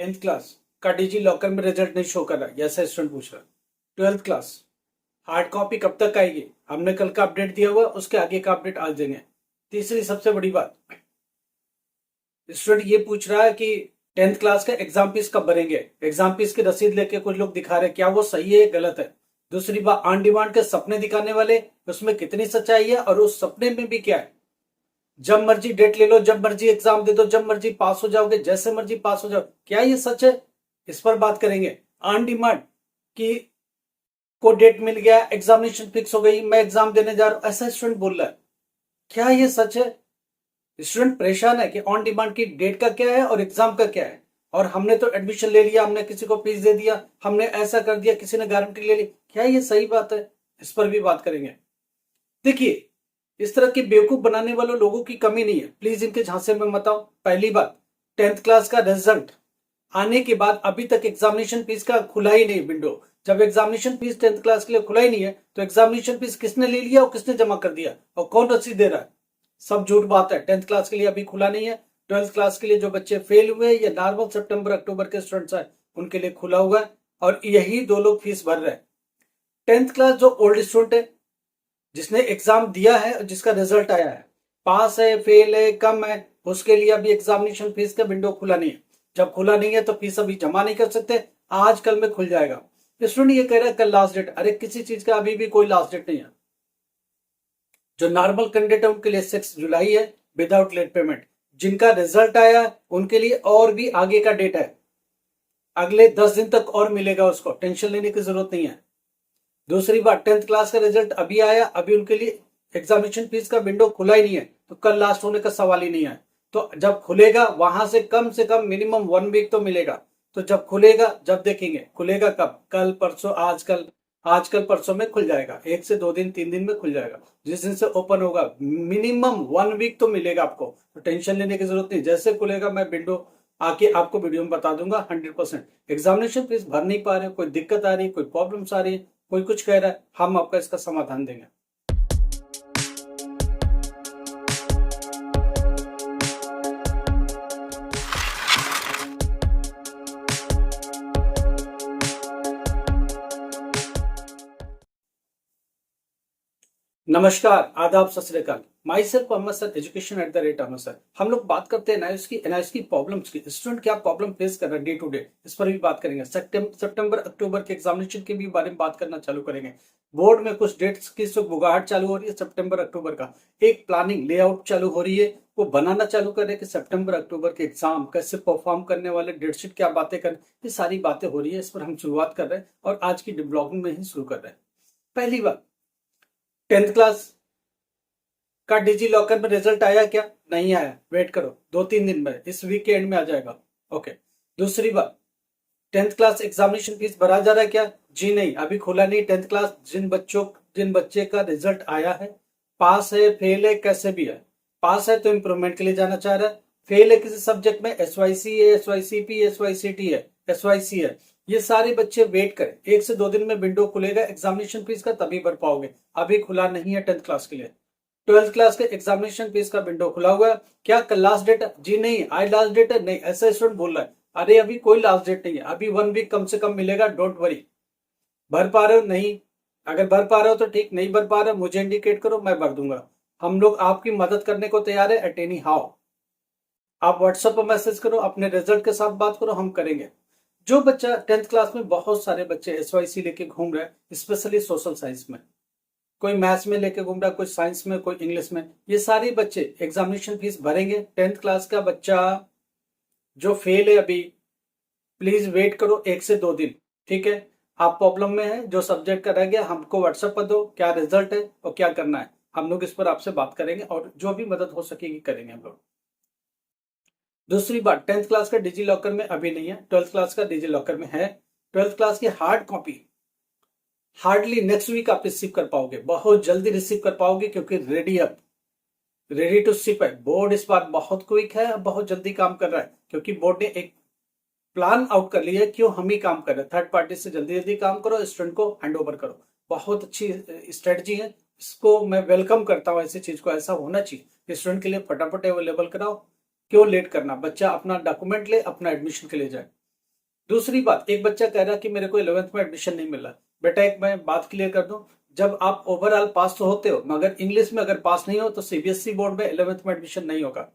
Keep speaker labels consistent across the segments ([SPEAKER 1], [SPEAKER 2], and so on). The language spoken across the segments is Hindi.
[SPEAKER 1] 10th क्लास का डिजी लॉकर में रिजल्ट नहीं शो कर रहा, ऐसा स्टूडेंट पूछ रहा है। 12th क्लास हार्ड कॉपी कब तक आएगी? हमने कल का अपडेट दिया हुआ, उसके आगे का अपडेट आज देंगे। तीसरी सबसे बड़ी बात, स्टूडेंट ये पूछ रहा है कि 10th क्लास का एग्जाम फीस कब भरेंगे? एग्जाम फीस की रसीद लेके कुछ लोग दिखा रहे हैं, क्या वो सही है गलत है? दूसरी बात, ऑन डिमांड के सपने दिखाने वाले, उसमें कितनी सच्चाई है और उस सपने में भी क्या है? जब मर्जी डेट ले लो, जब मर्जी एग्जाम दे दो, जब मर्जी पास हो जाओगे, जैसे मर्जी पास हो जाओ, क्या ये सच है? इस पर बात करेंगे। ऑन डिमांड की को डेट मिल गया, एग्जामिनेशन फिक्स हो गई, मैं एग्जाम देने जा रहा हूं, ऐसा स्टूडेंट बोल रहा है, क्या ये सच है? स्टूडेंट परेशान है कि ऑन डिमांड की डेट का क्या है और एग्जाम का क्या है, और हमने तो एडमिशन ले लिया, हमने किसी को फीस दे दिया, हमने ऐसा कर दिया, किसी ने गारंटी ले ली, क्या ये सही बात है? इस पर भी बात करेंगे। देखिए, इस तरह के बेवकूफ बनाने वालों लोगों की कमी नहीं है, प्लीज इनके झांसे में मत आओ। पहली बात, 10th क्लास का रिजल्ट आने के बाद अभी तक एग्जामिनेशन फीस का खुला ही नहीं विंडो। जब एग्जामिनेशन फीस 10th क्लास के लिए खुला ही नहीं है, तो एग्जामिनेशन फीस किसने ले लिया और किसने जमा कर दिया और कौन रसीद दे रहा है? सब झूठ बात है। 10th क्लास के लिए अभी खुला नहीं है। 12th क्लास के लिए जो बच्चे फेल हुए या नॉर्मल सितंबर अक्टूबर के स्टूडेंट्स हैं, उनके लिए खुला हुआ है, और यही दो लोग फीस भर रहे हैं। 10th क्लास जो ओल्ड स्टूडेंट है, जिसने एग्जाम दिया है और जिसका रिजल्ट आया है, पास है, फेल है, कम है, उसके लिए अभी एग्जामिनेशन फीस का विंडो खुला नहीं है। जब खुला नहीं है तो फीस अभी जमा नहीं कर सकते, आज कल में खुल जाएगा। स्टूडेंट ये कह रहा है कल लास्ट डेट, अरे किसी चीज का अभी भी कोई लास्ट डेट नहीं है। जो नॉर्मल कैंडिडेट है उनके लिए 6 जुलाई है विदाउट लेट पेमेंट। जिनका रिजल्ट आया उनके लिए और भी आगे का डेट है, अगले 10 दिन तक और मिलेगा, उसको टेंशन लेने की जरूरत नहीं है। दूसरी बात, 10th क्लास का रिजल्ट अभी आया, अभी उनके लिए एग्जामिनेशन फीस का विंडो खुला ही नहीं है, तो कल लास्ट होने का सवाल ही नहीं है। तो जब खुलेगा वहां से कम मिनिमम 1 वीक तो मिलेगा। तो जब खुलेगा, जब देखेंगे खुलेगा कब, कल परसों, आजकल परसों में खुल जाएगा, 1 से 2 दिन 3 दिन में खुल जाएगा। जिस दिन से ओपन होगा मिनिमम 1 वीक तो मिलेगा आपको, तो टेंशन लेने की जरूरत नहीं। जैसे खुलेगा मैं विंडो आके आपको वीडियो में बता दूंगा 100%। एग्जामिनेशन फीस भर नहीं पा रहे, कोई दिक्कत आ रही है, कोई प्रॉब्लम्स आ रही है, कोई कुछ कह रहा है, हम आपका इसका समाधान देंगे। नमस्कार, आदाब, Sat Sri Akal. Myself Ahmed sir, education @Ahmed sir. हम लोग बात करते हैं एनआईएस की प्रॉब्लम्स की। स्टूडेंट क्या प्रॉब्लम फेस कर रहा है डे टू डे, इस पर भी बात करेंगे। सितंबर अक्टूबर के एग्जामिनेशन के भी बारे में बात करना चालू करेंगे। बोर्ड में कुछ डेट्स की बुगाहट चालू हो रही है, सितंबर अक्टूबर का एक प्लानिंग लेआउट चालू हो रही है, वो बनाना चालू कर रहे हैं कि सितंबर अक्टूबर के एग्जाम कैसे परफॉर्म करने वाले, डेटशीट क्या बातें कर, ये सारी बातें हो रही है। इस पर हम शुरुआत कर रहे हैं और आज की ब्लॉगिंग में ही शुरू कर रहे हैं। पहली बात, 10th क्लास का डिजी लॉकर में रिजल्ट आया क्या? नहीं आया, वेट करो 2-3 दिन में, इस वीक के एंड में आ जाएगा। ओके। दूसरी बात, 10th क्लास एग्जामिनेशन फीस भरा जा रहा है क्या? जी नहीं, अभी खुला नहीं। 10th क्लास जिन बच्चे का रिजल्ट आया है, पास है, फेल है, कैसे भी है, पास है तो इंप्रूवमेंट के लिए जाना चाह रहा है, फेल है किसी सब्जेक्ट में, SYC है, SYCP, SYCT है, SYC है, ये सारे बच्चे वेट करें, 1 से 2 दिन में विंडो खुलेगा एग्जामिनेशन फीस का, तभी भर पाओगे। अभी खुला नहीं है 10th क्लास के लिए। 12th क्लास के एग्जामिनेशन फीस का विंडो खुला हुआ है, क्या कल लास्ट डेट है? जी नहीं, आज लास्ट डेट है, नहीं, ऐसा स्टूडेंट बोल रहा है। अरे अभी कोई लास्ट डेट नहीं है, अभी 1 वीक कम से कम मिलेगा, डोंट वरी। भर पा रहे हो? नहीं, अगर भर पा रहे हो तो ठीक, नहीं भर पा रहे हो मुझे इंडिकेट करो, मैं भर दूंगा। हम लोग आपकी मदद करने को तैयार है एट एनी हाउ। आप व्हाट्सएप पर मैसेज करो, अपने रिजल्ट के साथ बात करो, हम करेंगे। जो बच्चा 10th क्लास में, बहुत सारे बच्चे SYC लेके घूम रहे हैं, स्पेशली सोशल साइंस में, कोई मैथ्स में लेके घूम रहा है, कोई साइंस में, कोई इंग्लिश में, ये सारे बच्चे एग्जामिनेशन फीस भरेंगे। 10th क्लास का बच्चा जो फेल है अभी, प्लीज वेट करो 1 से 2 दिन, ठीक है? आप प्रॉब्लम में है, जो सब्जेक्ट का रह गया हमको व्हाट्सएप पर दो, क्या रिजल्ट है और क्या करना है, हम लोग इस पर आपसे बात करेंगे और जो भी मदद हो सकेगी करेंगे हम लोग। दूसरी बात, 10th क्लास का डिजी लॉकर में अभी नहीं है, 12th क्लास का डिजी लॉकर में है। 12th क्लास की hard copy hardly next week आप रिसीव कर पाओगे, बहुत जल्दी रिसीव कर पाओगे, क्योंकि रेडी टू शिप है। बोर्ड इस बार बहुत क्विक है, बहुत जल्दी काम कर रहा है, क्योंकि बोर्ड ने एक प्लान आउट कर लिया है, क्यों हम ही काम कर रहे हैं, थर्ड पार्टी से जल्दी जल्दी काम करो, स्टूडेंट को हैंड ओवर करो। बहुत अच्छी स्ट्रेटजी है, इसको मैं वेलकम करता हूँ। ऐसी चीज को ऐसा होना चाहिए, स्टूडेंट के लिए फटाफट अवेलेबल कराओ, क्यों लेट करना, बच्चा अपना डॉक्यूमेंट ले, अपना एडमिशन के लिए जाए। दूसरी बात, एक बच्चा कह रहा है कि मेरे को 11th में एडमिशन नहीं मिला। बेटा एक मैं बात क्लियर कर दूं, जब आप ओवरऑल पास तो होते हो, मगर इंग्लिश में अगर पास नहीं हो तो सीबीएसई बोर्ड में 11th में एडमिशन नहीं होगा।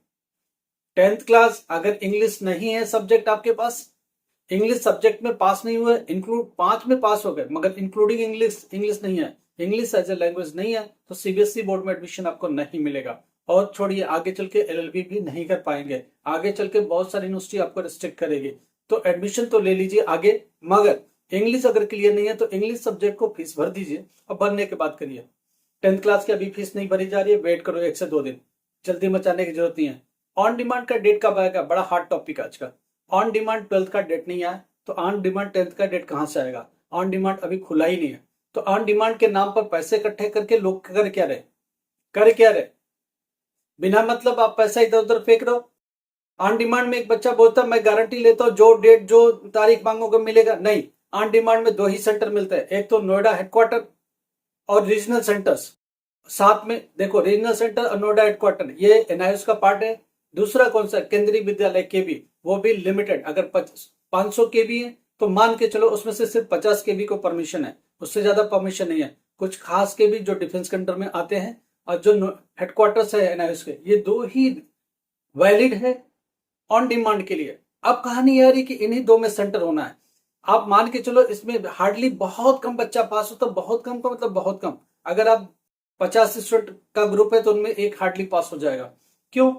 [SPEAKER 1] 10th क्लास अगर इंग्लिश नहीं है सब्जेक्ट आपके पास, इंग्लिश सब्जेक्ट में पास नहीं हुए, इंक्लूड 5 में पास हो गए मगर इंक्लूडिंग इंग्लिश नहीं है, इंग्लिश एज ए लैंग्वेज नहीं है, तो सीबीएसई बोर्ड में एडमिशन आपको नहीं मिलेगा। और छोड़िए, आगे चल के एलएलबी भी नहीं कर पाएंगे, आगे चल के बहुत सारी यूनिवर्सिटी आपको रिस्ट्रिक्ट करेगी। तो एडमिशन तो ले लीजिए आगे, मगर इंग्लिश अगर क्लियर नहीं है तो इंग्लिश सब्जेक्ट को फीस भर दीजिए और भरने के बाद करिए। 10th क्लास की अभी फीस नहीं भरी जा रही है, वेट करो 1 से 2 दिन, जल्दी मचाने की जरूरत नहीं है। ऑन डिमांड का डेट कब आएगा, बड़ा हार्ड टॉपिक आज का। ऑन डिमांड 12th का डेट नहीं आया तो ऑन डिमांड 10th का डेट कहां से आएगा? ऑन डिमांड अभी खुला ही नहीं है। तो ऑन डिमांड के नाम पर पैसे इकट्ठे करके लोग कर क्या रहे? बिना मतलब आप पैसा इधर उधर फेंक रहे हो। ऑन डिमांड में एक बच्चा बोलता है मैं गारंटी लेता हूं जो डेट जो तारीख मांगोगे मिलेगा, नहीं। ऑन डिमांड में 2 ही सेंटर मिलते हैं, एक तो नोएडा हेडक्वार्टर और रीजनल सेंटर्स। साथ में देखो, रीजनल सेंटर और नोएडा हेडक्वार्टर ये एनआईएस का पार्ट है। दूसरा कौन सा? केंद्रीय विद्यालय केवी, वो भी लिमिटेड। अगर 500 केवी है तो मान के चलो उसमें से सिर्फ 50 केवी को परमिशन है, उससे ज्यादा परमिशन नहीं है। कुछ खास केवी जो डिफेंस सेंटर में आते हैं और जो हेडक्वार्टर्स है एनआईएस के, ये 2 ही वैलिड है ऑन डिमांड के लिए। अब कहानी आ रही कि इन्हीं 2 में सेंटर होना है। आप मान के चलो इसमें हार्डली बहुत कम बच्चा पास होता, बहुत कम का मतलब बहुत कम। अगर आप 50 स्टूडेंट का ग्रुप है तो उनमें एक हार्डली पास हो जाएगा। क्यों?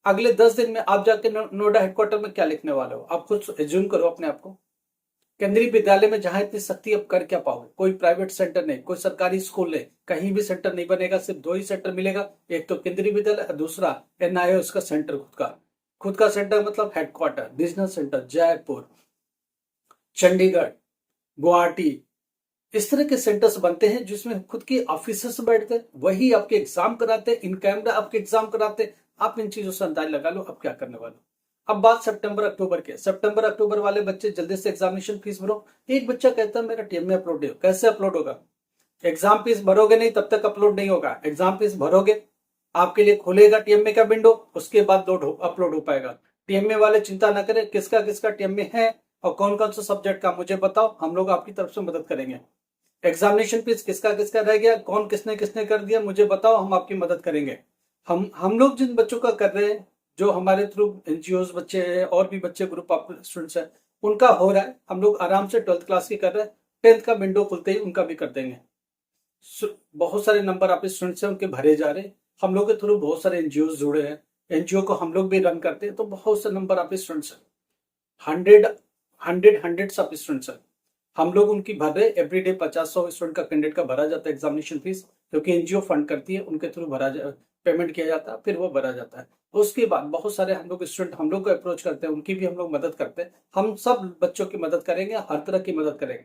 [SPEAKER 1] अगले 10 दिन में आप जाके नोएडा हेडक्वार्टर में क्या लिखने वाले हो? आप खुद एज्यूम करो अपने आप को। केंद्रीय विद्यालय में जहां इतनी सख्ती, अब कर क्या पाओगे? कोई प्राइवेट सेंटर नहीं, कोई सरकारी स्कूल नहीं, कहीं भी सेंटर नहीं बनेगा। सिर्फ 2 ही सेंटर मिलेगा, एक तो केंद्रीय विद्यालय, दूसरा एनआईओ का सेंटर खुद का सेंटर मतलब headquarter, regional centre Jaipur, Chandigarh, Guwahati, इस तरह के सेंटर्स बनते हैं जिसमें खुद के ऑफिसर्स बैठते हैं, वही आपके एग्जाम कराते हैं, इन कैमरा आपके एग्जाम कराते हैं। आप इन चीजों से अंदाज लगा लो अब क्या करने वाले। अब बात सितंबर अक्टूबर की। सितंबर अक्टूबर वाले बच्चे जल्दी से एग्जामिनेशन फीस भरो। एक बच्चा कहता है मेरा टीएम में अपलोड नहीं हो। कैसे अपलोड होगा? एग्जाम फीस भरोगे नहीं तब तक अपलोड नहीं होगा। एग्जाम फीस भरोगे, आपके लिए खुलेगा टीएमए का विंडो, उसके बाद अपलोड हो पाएगा। टीएमए वाले चिंता ना करें, किसका किसका टीएमए है और कौन कौन सा सब्जेक्ट का मुझे बताओ, हम लोग आपकी तरफ से मदद करेंगे। एग्जामिनेशन फीस किसका किसका रह गया, कौन किसने किसने कर दिया, मुझे बताओ, हम आपकी मदद करेंगे। हम लोग जिन बच्चों का कर रहे हैं, जो हमारे थ्रू एनजीओ बच्चे हैं और भी बच्चे ग्रुप ऑफ स्टूडेंट्स हैं, उनका हो रहा है। हम लोग आराम से 12th क्लास की कर रहे हैं, 10th का विंडो खुलते ही उनका भी कर देंगे। बहुत सारे नंबर आप स्टूडेंट्स हैं उनके भरे जा रहे हैं। हम लोग के थ्रू बहुत सारे एनजीओ जुड़े हैं, एनजीओ को हम लोग भी रन करते हैं, तो बहुत से नंबर आप स्टूडेंट्स हैं, हंड्रेड्स ऑफ स्टूडेंट्स हैं। हम लोग उनकी भर रहे एवरीडे 50-100 स्टूडेंट का कैंडिडेट का भरा जाता है एग्जामिनेशन फीस, क्योंकि एनजीओ फंड करती है, उनके थ्रू पेमेंट किया जाता है, फिर वो भरा जाता है। उसके बाद बहुत सारे हम लोग स्टूडेंट हम लोग को अप्रोच करते हैं, उनकी भी हम लोग मदद करते हैं। हम सब बच्चों की मदद करेंगे, हर तरह की मदद करेंगे।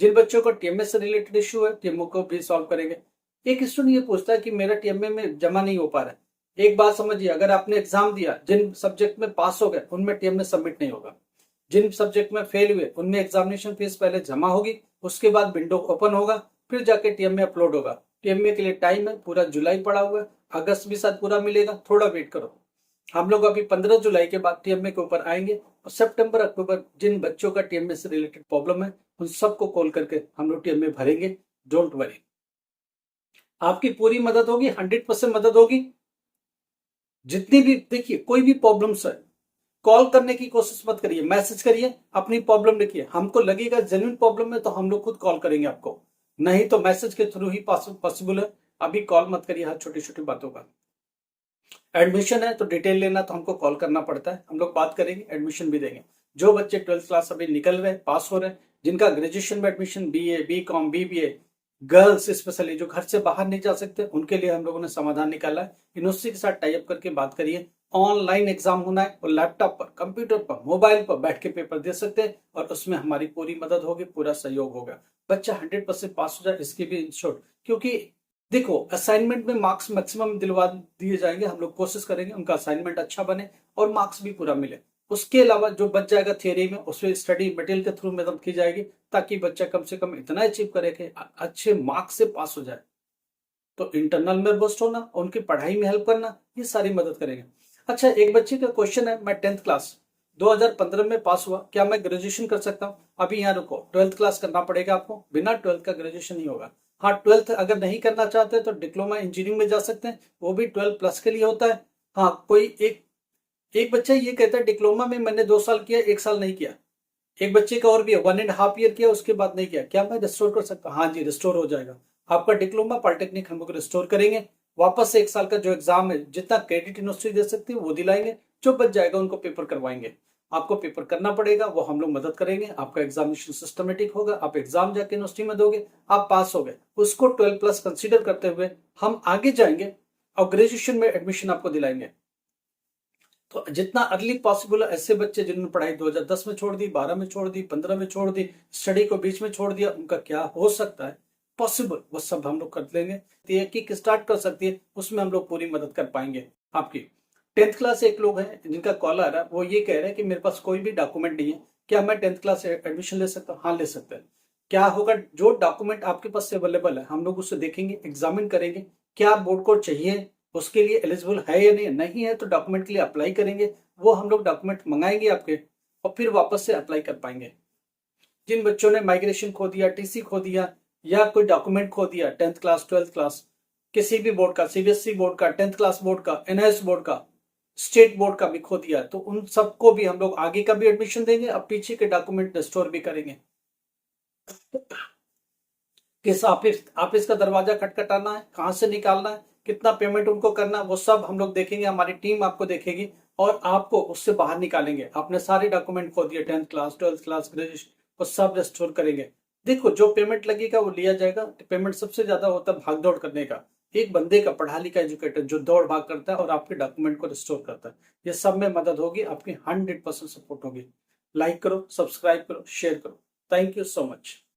[SPEAKER 1] जिन बच्चों को टीएमए से रिलेटेड इश्यू है, टीएमओ को भी सॉल्व करेंगे। एक स्टूडेंट ये पूछता है कि मेरा टीएमए में जमा नहीं हो पा रहा है। एक बात समझिए, अगर आपने एग्जाम दिया, जिन सब्जेक्ट में पास हो गए उनमें टीएमए सबमिट नहीं होगा। जिन सब्जेक्ट में फेल हुए उनमें एग्जामिनेशन फीस पहले जमा होगी, उसके बाद विंडो ओपन होगा, फिर जाके टीएमए अपलोड होगा। टीएमए के लिए टाइम है, पूरा जुलाई पड़ा हुआ है, अगस्त भी शायद पूरा मिलेगा, थोड़ा वेट करो। हम लोग अभी 15 जुलाई के बाद टीएमए के ऊपर आएंगे और सितंबर अक्टूबर जिन बच्चों का टीएमए से रिलेटेड प्रॉब्लम है उन सबको कॉल करके हम लोग टीएमए भरेंगे। डोंट वरी, आपकी पूरी मदद होगी, 100% मदद होगी। जितनी भी देखिए, कोई भी प्रॉब्लम्स है, कॉल करने की कोशिश मत करिए, मैसेज करिए, अपनी प्रॉब्लम लिखिए। हमको लगेगा जेन्युइन प्रॉब्लम है तो हम लोग खुद कॉल करेंगे आपको, नहीं तो मैसेज के थ्रू ही पॉसिबल है। अभी कॉल मत करिए हर छोटी छोटी बातों का। एडमिशन है तो डिटेल लेना तो हमको कॉल करना पड़ता है, हम लोग बात करेंगे, एडमिशन भी देंगे। जो बच्चे 12th क्लास अभी निकल रहे, पास हो रहे, जिनका ग्रेजुएशन में admission BA, BCom, BBA, girls specially जो घर से बाहर नहीं जा सकते, उनके लिए हम लोगों ने समाधान निकाला है। यूनिवर्सिटी के साथ टाइप करके बात करिए। ऑनलाइन एग्जाम होना है और लैपटॉप पर, कंप्यूटर पर, मोबाइल पर बैठ के पेपर दे सकते हैं और उसमें हमारी पूरी मदद होगी, पूरा सहयोग होगा। बच्चा 100% पास हो जाए इसकी भी इंश्योर, क्योंकि देखो असाइनमेंट में मार्क्स मैक्सिमम दिलवा दिए जाएंगे, हम लोग कोशिश करेंगे उनका असाइनमेंट अच्छा बने और मार्क्स भी पूरा मिले। उसके अलावा जो बच जाएगा थियरी में, उसमें स्टडी मटेरियल के थ्रू मदद की जाएगी, ताकि बच्चा कम से कम इतना अचीव करे कि अच्छे मार्क्स से पास हो जाए। तो इंटरनल में बूस्ट होना, उनकी पढ़ाई में हेल्प करना, ये सारी मदद करेंगे। अच्छा, एक बच्चे का क्वेश्चन है, मैं 10th क्लास, 2015 में पास हुआ, क्या मैं ग्रेजुएशन कर सकता हूँ? अभी यहाँ रुको, 12th क्लास करना पड़ेगा आपको, बिना 12th का ग्रेजुएशन नहीं होगा। हाँ, 12th अगर नहीं करना चाहते तो डिप्लोमा इंजीनियरिंग में जा सकते हैं, वो भी 12 प्लस के लिए होता है। हाँ, कोई एक एक बच्चा ये कहता है डिप्लोमा में मैंने 2 साल किया, 1 साल नहीं किया। एक बच्चे का और भी है, 1.5 ईयर किया, उसके बाद नहीं किया, क्या मैं रिस्टोर कर सकता हूँ? हाँ जी, रिस्टोर हो जाएगा आपका डिप्लोमा। पॉलिटेक्निक हम लोग रिस्टोर करेंगे, वापस से 1 साल का जो एग्जाम है, जितना क्रेडिट यूनिवर्सिटी दे सकती है वो दिलाएंगे, जो बच जाएगा उनको पेपर करवाएंगे। आपको पेपर करना पड़ेगा, वो हम लोग मदद करेंगे, आपका एग्जामिनेशन सिस्टमेटिक होगा, आप एग्जाम जाके यूनिवर्सिटी में दोगे, आप पास हो गए, उसको 12 प्लस कंसीडर करते हुए हम आगे जाएंगे और ग्रेजुएशन में एडमिशन आपको दिलाएंगे। तो जितना अर्ली पॉसिबल है, ऐसे बच्चे जिन्होंने पढ़ाई 2010 में छोड़ दी, 12 में छोड़ दी, 15 में छोड़ दी, स्टडी को बीच में छोड़ दिया, उनका क्या हो सकता है पॉसिबल, वो सब हम लोग कर लेंगे। ये किक स्टार्ट कर सकती है, उसमें हम लोग पूरी मदद कर पाएंगे आपकी। 10th क्लास एक लोग हैं जिनका कॉल आ रहा है, वो ये कह रहे हैं कि मेरे पास कोई भी डॉक्यूमेंट नहीं है, क्या मैं 10th क्लास एडमिशन ले सकता हूँ? हाँ, ले सकते हैं। क्या होगा, जो डॉक्यूमेंट आपके पास अवेलेबल है हम लोग उसे देखेंगे, एग्जामिन करेंगे, क्या बोर्ड को चाहिए, उसके लिए एलिजिबल है या नहीं, नहीं है तो डॉक्यूमेंट के लिए अप्लाई करेंगे, वो हम लोग डॉक्यूमेंट मंगाएंगे आपके, और फिर वापस से अप्लाई कर पाएंगे। जिन बच्चों ने माइग्रेशन खो दिया, टीसी खो दिया, या कोई डॉक्यूमेंट खो दिया, 10th क्लास 12th क्लास किसी भी बोर्ड का, सीबीएसई बोर्ड का, 10th क्लास बोर्ड का, एनआईएस बोर्ड का, स्टेट बोर्ड का भी खो दिया, तो उन सबको भी हम लोग आगे का भी एडमिशन देंगे और पीछे के डॉक्यूमेंट रिस्टोर भी करेंगे। किस ऑफिस ऑफिस का दरवाजा खटखटाना है, कहाँ से निकालना है, कितना पेमेंट उनको करना है, वो सब हम लोग देखेंगे, हमारी टीम आपको देखेगी और आपको उससे बाहर निकालेंगे। आपने सारे डॉक्यूमेंट खो दिए, 10th class 12th class graduation, वो सब रेस्टोर करेंगे। देखो, जो पेमेंट लगेगा वो लिया जाएगा। पेमेंट सबसे ज्यादा होता है भाग दौड़ करने का, एक बंदे का, पढ़ा लिखा एजुकेटर जो दौड़ भाग करता है और आपके डॉक्यूमेंट को रिस्टोर करता है, ये सब में मदद होगी आपकी, 100% सपोर्ट होगी। लाइक करो, सब्सक्राइब करो, शेयर करो। Thank you so much.